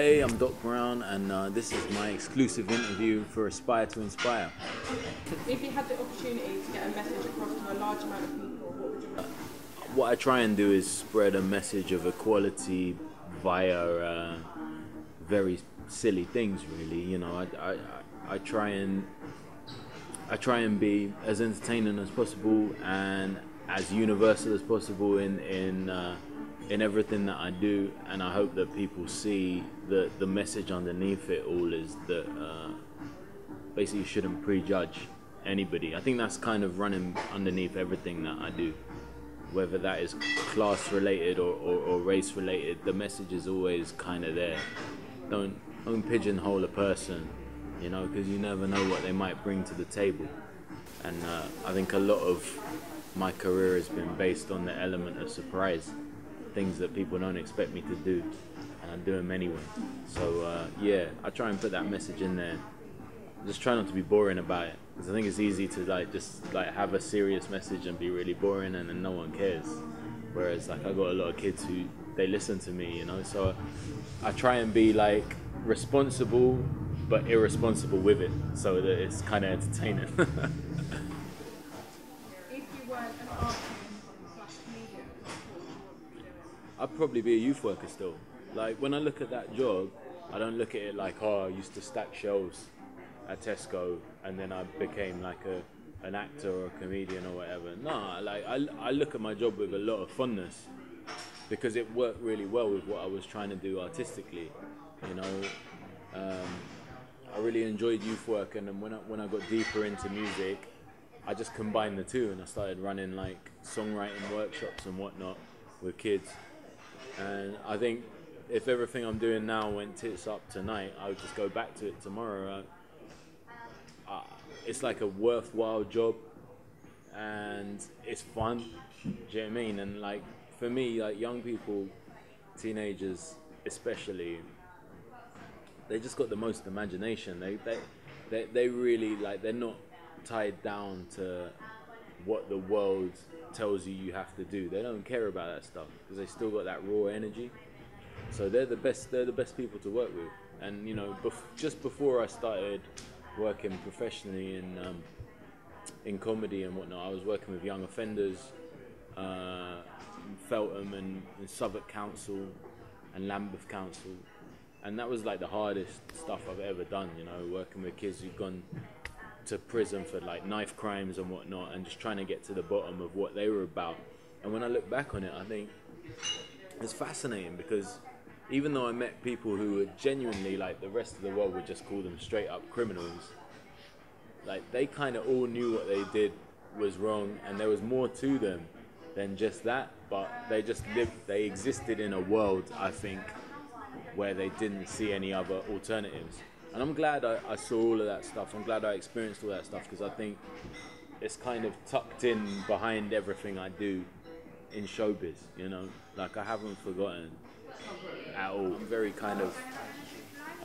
Hey, I'm Doc Brown, and this is my exclusive interview for Aspire to Inspire. If you had the opportunity to get a message across to a large amount of people, what would you do? What I try and do is spread a message of equality via very silly things, really. You know, I try and be as entertaining as possible and as universal as possible in everything that I do, and I hope that people see that the message underneath it all is that basically you shouldn't prejudge anybody. I think that's kind of running underneath everything that I do, whether that is class related or race related. The message is always kind of there. Don't pigeonhole a person, you know, because you never know what they might bring to the table. And I think a lot of my career has been based on the element of surprise, things that people don't expect me to do, and I do them anyway. So yeah, I try and put that message in there. Just try not to be boring about it, because I think it's easy to just have a serious message and be really boring, and then no one cares. Whereas I got a lot of kids who they listen to me, you know. So I try and be responsible but irresponsible with it, so that it's kind of entertaining. If you weren't an artist/comedian, what would you be doing? I'd probably be a youth worker still. Like, when I look at that job, I don't look at it like, oh, I used to stack shelves at Tesco and then I became an actor or a comedian or whatever. No, I look at my job with a lot of fondness, because it worked really well with what I was trying to do artistically, you know. I really enjoyed youth work, and then when I got deeper into music, I just combined the two, and I started running songwriting workshops and whatnot with kids. And I think if everything I'm doing now went tits up tonight, I would just go back to it tomorrow. It's like a worthwhile job, and it's fun. Do you know what I mean? And for me, young people, teenagers especially, they just got the most imagination. They really they're not tied down to what the world tells you have to do. They don't care about that stuff, because they still got that raw energy. So they're the best people to work with. And you know, just before I started working professionally in comedy and whatnot, I was working with young offenders, Feltham and Southwark Council and Lambeth Council, and that was the hardest stuff I've ever done, you know, working with kids who've gone to prison for knife crimes and whatnot, and just trying to get to the bottom of what they were about. And when I look back on it, I think it's fascinating, because even though I met people who were genuinely the rest of the world would just call them straight up criminals, they kind of all knew what they did was wrong, and there was more to them than just that, but they existed in a world, I think, where they didn't see any other alternatives. And I'm glad I saw all of that stuff. I'm glad I experienced all that stuff, because I think it's kind of tucked in behind everything I do in showbiz, you know. I haven't forgotten at all. I'm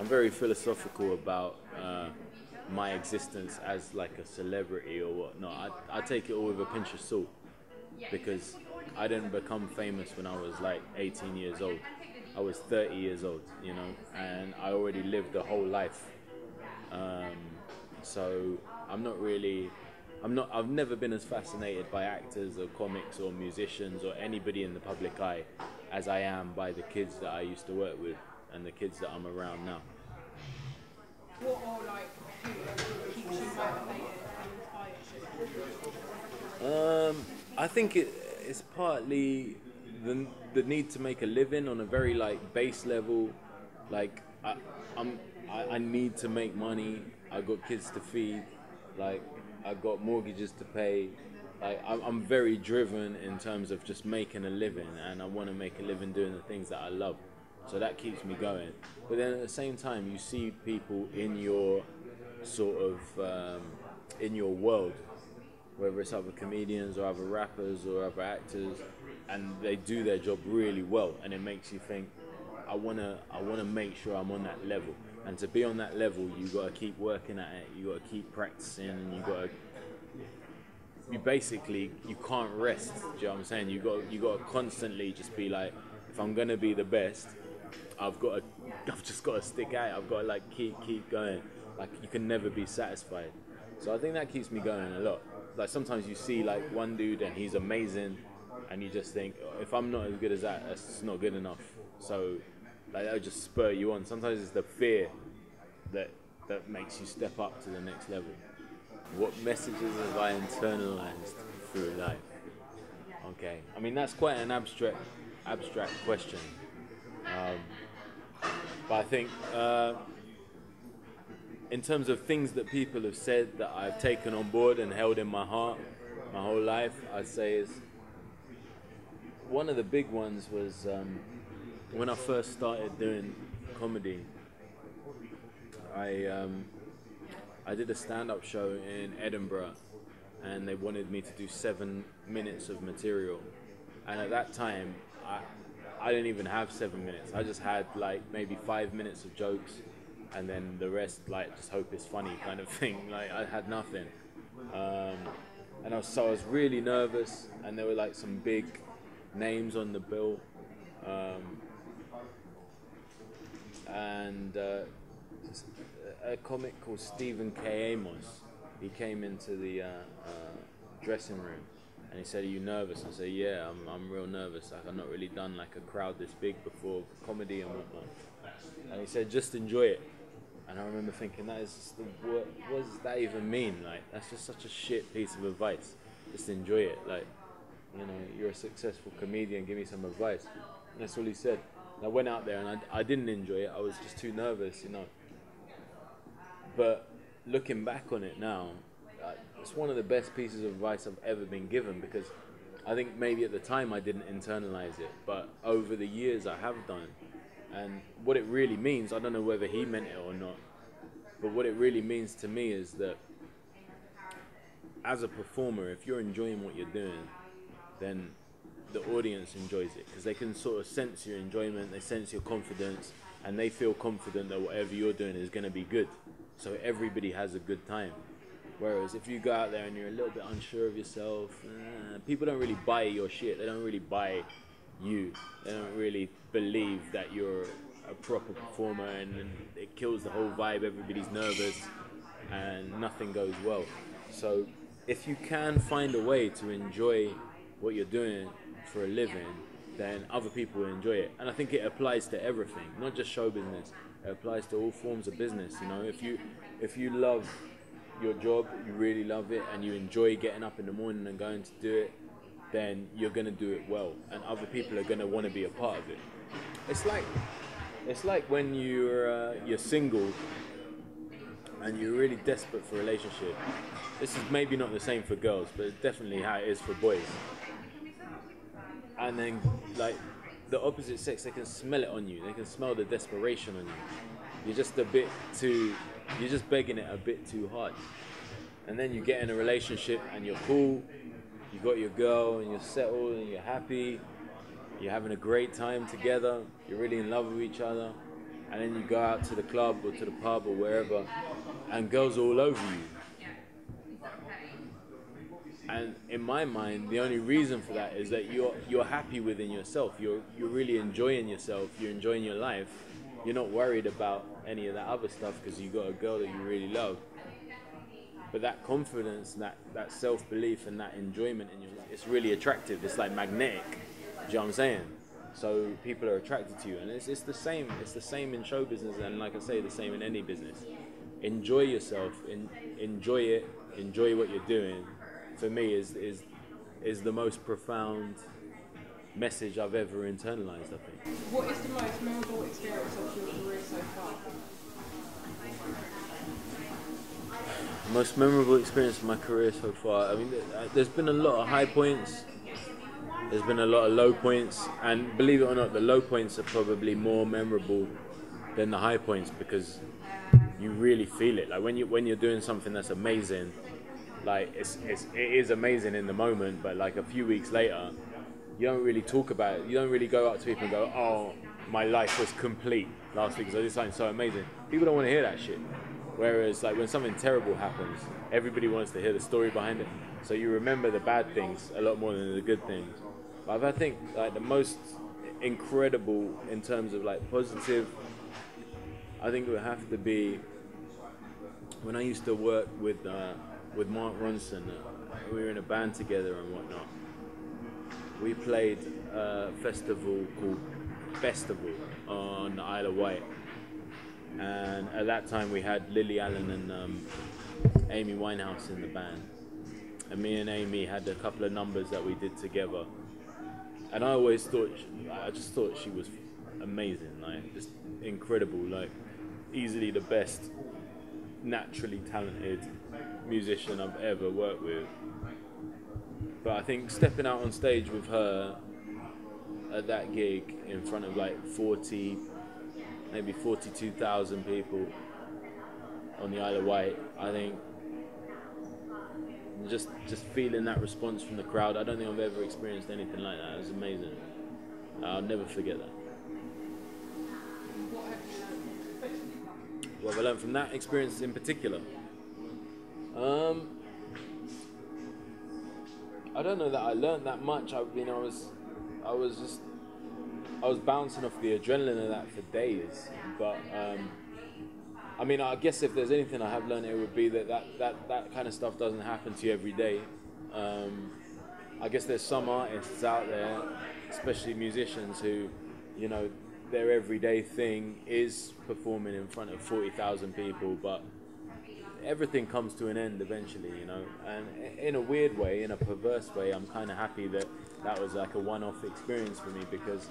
very philosophical about my existence as a celebrity or whatnot. I take it all with a pinch of salt, because I didn't become famous when I was 18 years old. I was 30 years old, you know, and I already lived a whole life. So I've never been as fascinated by actors or comics or musicians or anybody in the public eye as I am by the kids that I used to work with and the kids that I'm around now. What are keeps you motivated and inspires you? I think it's partly the need to make a living on a very base level. I need to make money. I got kids to feed. I got mortgages to pay. I'm very driven in terms of just making a living, and I want to make a living doing the things that I love. So that keeps me going. But then at the same time, you see people in your in your world, whether it's other comedians or other rappers or other actors, and they do their job really well, and it makes you think, I wanna make sure I'm on that level. And to be on that level, you gotta keep working at it. You gotta keep practicing, and you can't rest. Do you know what I'm saying? You got to constantly just be if I'm gonna be the best, I've just got to stick at it. I've got to like keep going. Like you can never be satisfied. So I think that keeps me going a lot. Like sometimes you see like one dude and he's amazing, and you just think, if I'm not as good as that, that's not good enough. So like that'll just spur you on. Sometimes it's the fear that makes you step up to the next level. What messages have I internalized through life? Okay, I mean that's quite an abstract question, but I think in terms of things that people have said that I've taken on board and held in my heart my whole life, I'd say is one of the big ones was when I first started doing comedy. I did a stand-up show in Edinburgh, and they wanted me to do 7 minutes of material, and at that time I didn't even have 7 minutes. I just had like maybe 5 minutes of jokes, and then the rest like just hope it's funny kind of thing. Like I had nothing, and I was really nervous, and there were like some big names on the bill, and a comic called Stephen K. Amos, he came into the dressing room and he said, "Are you nervous?" I said, "Yeah, I'm real nervous. Like I've not really done like a crowd this big before, comedy and whatnot." And he said, "Just enjoy it." And I remember thinking, that is just what does that even mean? Like that's just such a shit piece of advice. Just enjoy it. Like, you know, you're a successful comedian, give me some advice. And that's all he said. And I went out there and I didn't enjoy it. I was just too nervous, you know. But looking back on it now, it's one of the best pieces of advice I've ever been given, because I think maybe at the time I didn't internalize it, but over the years I have done. And what it really means, I don't know whether he meant it or not, but what it really means to me is that as a performer, if you're enjoying what you're doing, then the audience enjoys it, because they can sort of sense your enjoyment, they sense your confidence, and they feel confident that whatever you're doing is going to be good. So everybody has a good time. Whereas if you go out there and you're a little bit unsure of yourself, people don't really buy your shit. They don't really buy you. They don't really believe that you're a proper performer, and it kills the whole vibe. Everybody's nervous and nothing goes well. So if you can find a way to enjoy what you're doing for a living, then other people will enjoy it. And I think it applies to everything, not just show business. It applies to all forms of business. You know, if you love your job, you really love it, and you enjoy getting up in the morning and going to do it, then you're gonna do it well, and other people are gonna want to be a part of it. It's like when you're single and you're really desperate for a relationship. This is maybe not the same for girls, but it's definitely how it is for boys. And then like the opposite sex, they can smell it on you. They can smell the desperation on you. You're just begging it a bit too hard. And then you get in a relationship and you're cool, you got your girl and you're settled and you're happy, you're having a great time together, you're really in love with each other, and then you go out to the club or to the pub or wherever, and girls are all over you. And in my mind, the only reason for that is that you're happy within yourself. You're really enjoying yourself. You're enjoying your life. You're not worried about any of that other stuff because you got a girl that you really love. But that confidence, that self-belief, and that enjoyment in your life, it's really attractive. It's like magnetic. Do you know what I'm saying? So people are attracted to you, and it's the same. It's the same in show business, and like I say, the same in any business. Enjoy yourself. Enjoy it. Enjoy what you're doing. For me, is the most profound message I've ever internalized, I think. What is the most memorable experience of your career so far? The most memorable experience of my career so far, I mean, there's been a lot of high points, there's been a lot of low points, and believe it or not, the low points are probably more memorable than the high points, because you really feel it. Like when you're doing something that's amazing, like it is amazing in the moment, but like a few weeks later, you don't really talk about it. You don't really go up to people and go, "Oh, my life was complete last week because I did something so amazing." People don't want to hear that shit. Whereas like when something terrible happens, everybody wants to hear the story behind it. So you remember the bad things a lot more than the good things. But I think like the most incredible in terms of like positive, I think it would have to be when I used to work with Mark Ronson. We were in a band together and whatnot. We played a festival called Festival on the Isle of Wight, and at that time we had Lily Allen and Amy Winehouse in the band, and me and Amy had a couple of numbers that we did together, and I just thought she was amazing, like just incredible, like easily the best naturally talented musician I've ever worked with. But I think stepping out on stage with her at that gig in front of like 42,000 people on the Isle of Wight, I think just feeling that response from the crowd, I don't think I've ever experienced anything like that. It was amazing. I'll never forget that. What have I learned from that experience in particular? I don't know that I learned that much. I was bouncing off the adrenaline of that for days. But I mean, I guess if there's anything I have learned, it would be that kind of stuff doesn't happen to you every day. I guess there's some artists out there, especially musicians, who, you know, their everyday thing is performing in front of 40,000 people, but everything comes to an end eventually, you know. And in a weird way, in a perverse way, I'm kind of happy that was like a one-off experience for me, because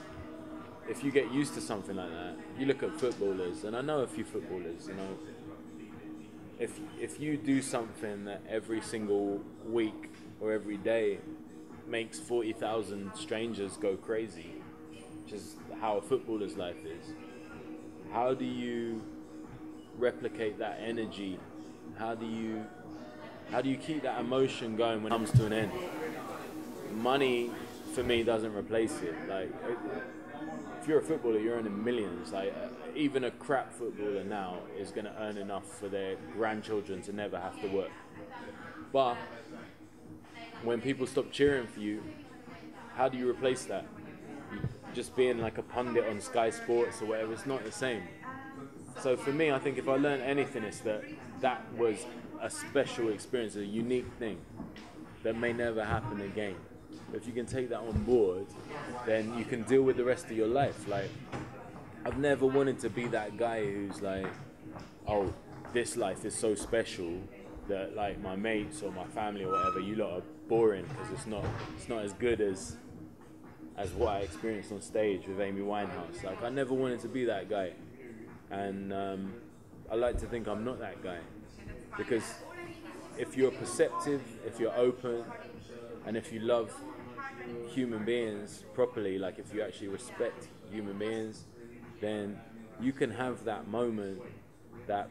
if you get used to something like that, you look at footballers, and I know a few footballers, you know, if you do something that every single week or every day makes 40,000 strangers go crazy, which is how a footballer's life is, how do you replicate that energy? How do you keep that emotion going when it comes to an end? Money, for me, doesn't replace it. Like, if you're a footballer, you're earning millions. Like, even a crap footballer now is going to earn enough for their grandchildren to never have to work. But when people stop cheering for you, how do you replace that? Just being like a pundit on Sky Sports or whatever, it's not the same. So for me, I think if I learned anything, it's that was a special experience, a unique thing that may never happen again. If you can take that on board, then you can deal with the rest of your life. Like, I've never wanted to be that guy who's like, oh, this life is so special that like my mates or my family or whatever, you lot are boring because it's not as good as what I experienced on stage with Amy Winehouse. Like, I never wanted to be that guy. And I like to think I'm not that guy, because if you're perceptive, if you're open, and if you love human beings properly, like if you actually respect human beings, then you can have that moment, that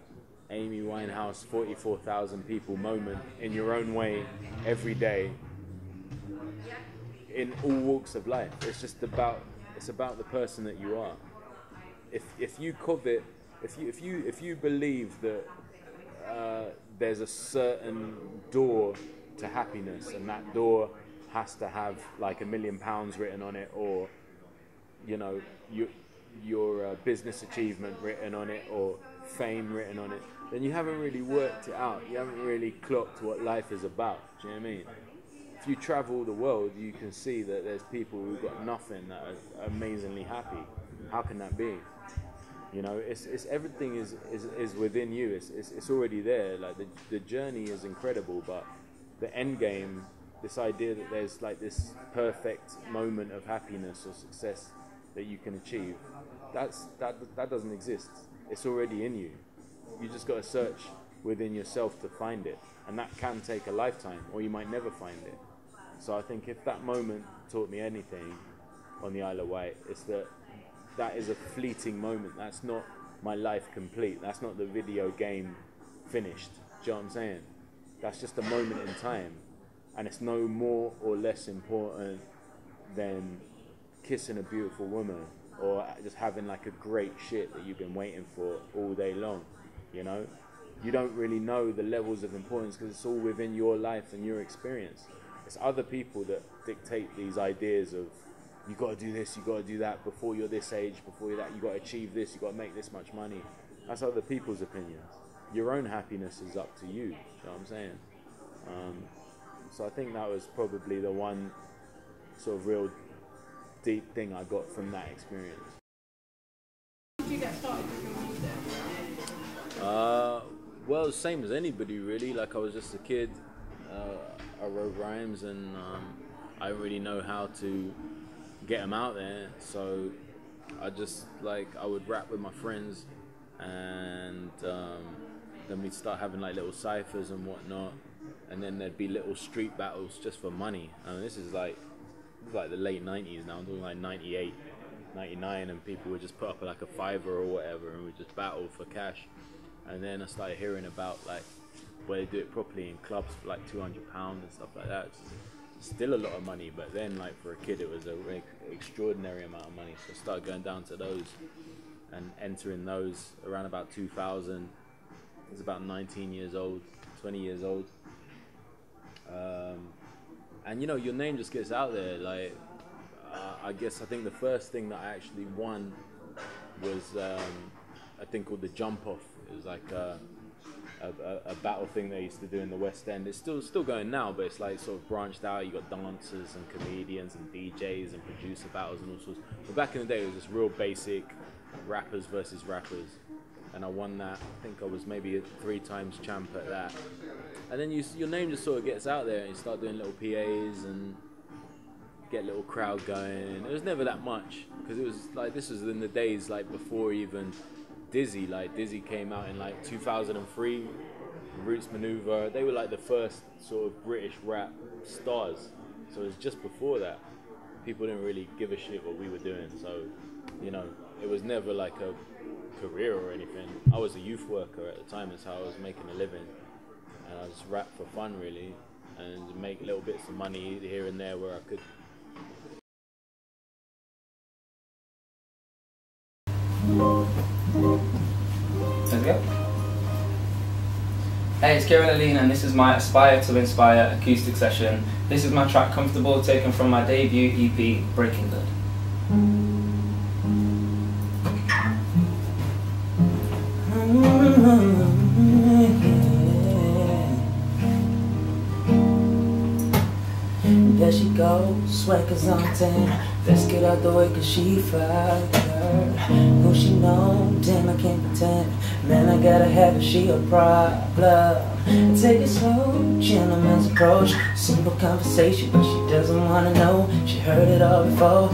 Amy Winehouse 44,000 people moment in your own way every day in all walks of life. It's about the person that you are. If you covet, if you believe that there's a certain door to happiness, and that door has to have like £1 million written on it, or you know, your business achievement written on it, or fame written on it, then you haven't really worked it out. You haven't really clocked what life is about. Do you know what I mean? If you travel the world, you can see that there's people who've got nothing that are amazingly happy. How can that be? You know, it's everything is within you. It's already there. Like the journey is incredible, but the end game, this idea that there's like this perfect moment of happiness or success that you can achieve, that doesn't exist. It's already in you. You just got to search within yourself to find it, and that can take a lifetime, or you might never find it. So I think if that moment taught me anything on the Isle of Wight, it's that is a fleeting moment. That's not my life complete. That's not the video game finished. Do you know what I'm saying? That's just a moment in time, and it's no more or less important than kissing a beautiful woman, or just having like a great shit that you've been waiting for all day long. You know, you don't really know the levels of importance because it's all within your life and your experience. It's other people that dictate these ideas of you got to do this, you got to do that before you're this age, before you're that, you got to achieve this, you got to make this much money. That's other people's opinions. Your own happiness is up to you. You know what I'm saying? So I think that was probably the one sort of real deep thing I got from that experience. How did you get started with your music? Well, same as anybody really. Like, I was just a kid. I wrote rhymes, and I didn't really know how to get them out there. So I just, like, I would rap with my friends, and then we'd start having like little ciphers and whatnot, and then there'd be little street battles just for money. And this is like the late 90s now. I'm talking like 98, 99, and people would just put up like a $5 or whatever, and we'd just battle for cash. And then I started hearing about like where they do it properly in clubs for like £200 and stuff like that. It's still a lot of money, but then like for a kid it was an extraordinary amount of money. So I started going down to those and entering those around about 2000. I was about 19 years old, 20 years old. And you know, your name just gets out there. Like, I think the first thing that I actually won was a thing called the Jump Off. It was like a battle thing they used to do in the West End. It's still going now, but it's like sort of branched out. You got dancers and comedians and DJs and producer battles and all sorts. But back in the day, it was just real basic rappers versus rappers. And I won that. I think I was maybe a 3 times champ at that. And then your name just sort of gets out there, and you start doing little PAs and get a little crowd going. It was never that much, because it was like, this was in the days like before even Dizzy. Like, Dizzy came out in like 2003, Roots Maneuver. They were like the first sort of British rap stars. So it was just before that. People didn't really give a shit what we were doing. So, you know, it was never like a career or anything. I was a youth worker at the time. That's how I was making a living. And I just rap for fun, really, and make little bits of money here and there where I could. Let's go. Hey, it's Kieran Aline, and this is my Aspire to Inspire acoustic session. This is my track Comfortable, taken from my debut EP, Breaking Good. There she goes, sweaters on 10. Let's get out the way cause she fired her. Who she know, damn I can't pretend. Man, I gotta have her, she a problem. Take it slow, gentleman's approach. Simple conversation, but she doesn't wanna know. She heard it all before.